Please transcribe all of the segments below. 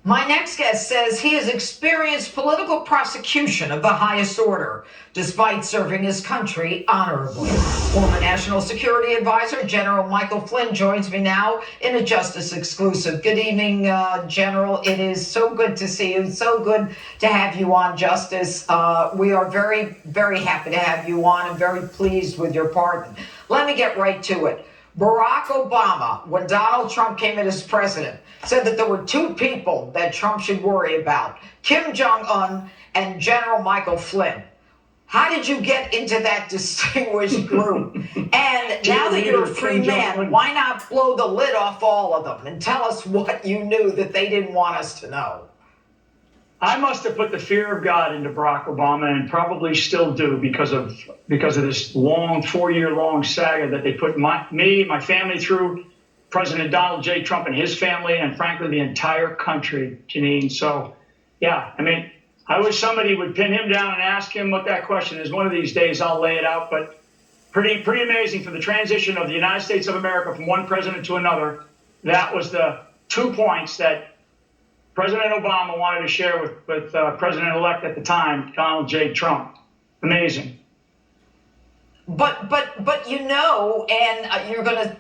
My next guest says he has experienced political prosecution of the highest order, despite serving his country honorably. Former National Security Advisor General Micheal Flynn joins me now in a Justice exclusive. Good evening, General. It is so good to see you. So good to have you on, Justice. We are very, very happy to have you on and very pleased with your pardon. Let me get right to it. Barack Obama, when Donald Trump came in as president, said that there were two people that Trump should worry about, Kim Jong-un and General Micheal Flynn. How did you get into that distinguished group? And now that you're a free man, why not blow the lid off all of them and tell us what you knew that they didn't want us to know? I must have put the fear of God into Barack Obama, and probably still do, because of this long 4-year-long saga that they put me, my family through, President Donald J. Trump and his family, and frankly the entire country, Jeanine. So, yeah, I mean, I wish somebody would pin him down and ask him what that question is. One of these days I'll lay it out, but pretty amazing for the transition of the United States of America from one president to another. That was the 2 points that President Obama wanted to share with President-elect at the time, Donald J. Trump. Amazing. But and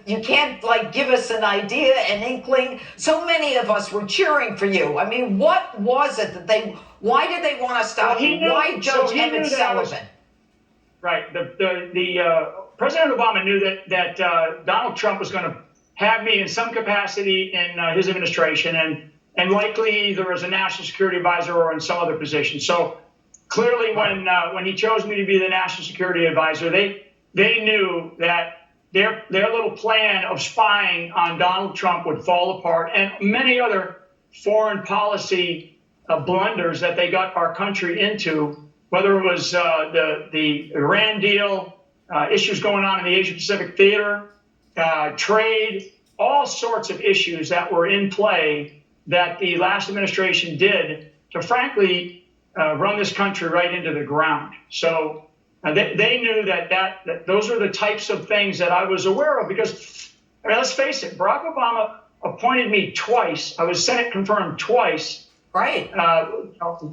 you can't like give us an idea, an inkling. So many of us were cheering for you. I mean, what was it that why did they want to stop you? Why Judge Emmett Sullivan? Right. The President Obama knew that Donald Trump was going to have me in some capacity in his administration, and likely either as a national security advisor or in some other position. So clearly, when he chose me to be the national security advisor, they knew that their little plan of spying on Donald Trump would fall apart, and many other foreign policy blunders that they got our country into, whether it was the Iran deal, issues going on in the Asia Pacific theater, trade, all sorts of issues that were in play that the last administration did to, frankly, run this country right into the ground. So they knew that those are the types of things that I was aware of, because, I mean, let's face it, Barack Obama appointed me twice. I was Senate confirmed twice. Right.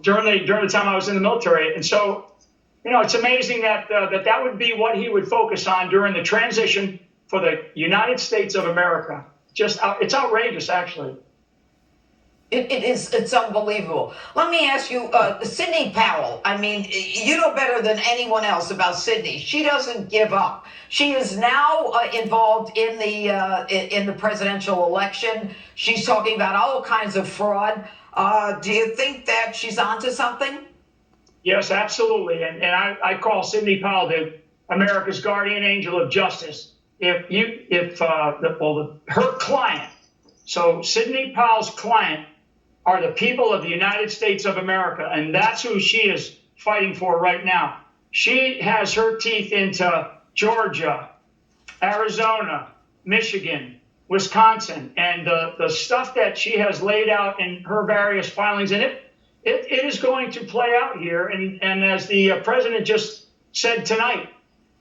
During the time I was in the military. And so, it's amazing that that would be what he would focus on during the transition for the United States of America. It's outrageous, actually. It's unbelievable. Let me ask you, Sidney Powell. I mean, you know better than anyone else about Sidney. She doesn't give up. She is now involved in the presidential election. She's talking about all kinds of fraud. Do you think that she's onto something? Yes, absolutely. And I call Sidney Powell America's guardian angel of justice. Her client, so Sidney Powell's client, are the people of the United States of America, and that's who she is fighting for right now. She has her teeth into Georgia, Arizona, Michigan, Wisconsin, and the stuff that she has laid out in her various filings, and it is going to play out here. And as the president just said tonight,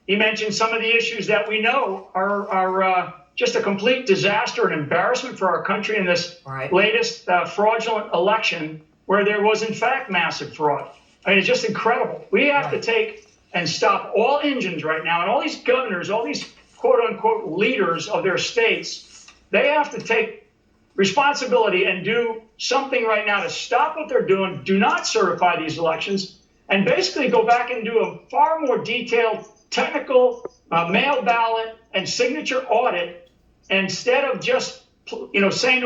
he mentioned some of the issues that we know are just a complete disaster and embarrassment for our country in this latest fraudulent election, where there was, in fact, massive fraud. I mean, it's just incredible. We have to take and stop all engines right now, and all these governors, all these quote-unquote leaders of their states, they have to take responsibility and do something right now to stop what they're doing, do not certify these elections, and basically go back and do a far more detailed technical mail ballot and signature audit, instead of just saying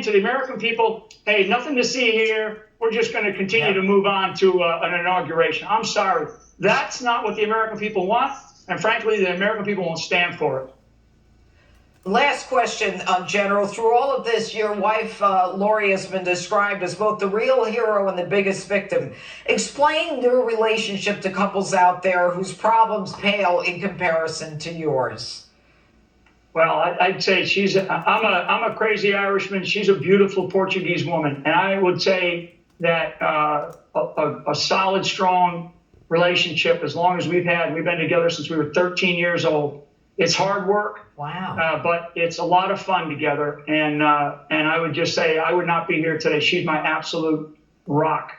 to the American people, hey, nothing to see here, we're just going to continue to move on to an inauguration. I'm sorry. That's not what the American people want, and frankly, the American people won't stand for it. Last question, General. Through all of this, your wife, Lori, has been described as both the real hero and the biggest victim. Explain your relationship to couples out there whose problems pale in comparison to yours. Well, I'd say I'm a crazy Irishman. She's a beautiful Portuguese woman. And I would say that a solid, strong relationship, as long as we've been together since we were 13 years old. It's hard work. Wow. But it's a lot of fun together. And I would just say I would not be here today. She's my absolute rock.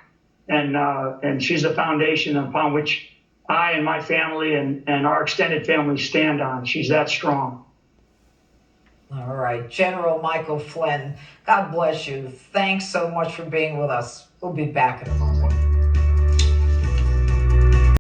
And she's the foundation upon which I and my family and our extended family stand on. She's that strong. All right. General Micheal Flynn, God bless you. Thanks so much for being with us. We'll be back in a moment.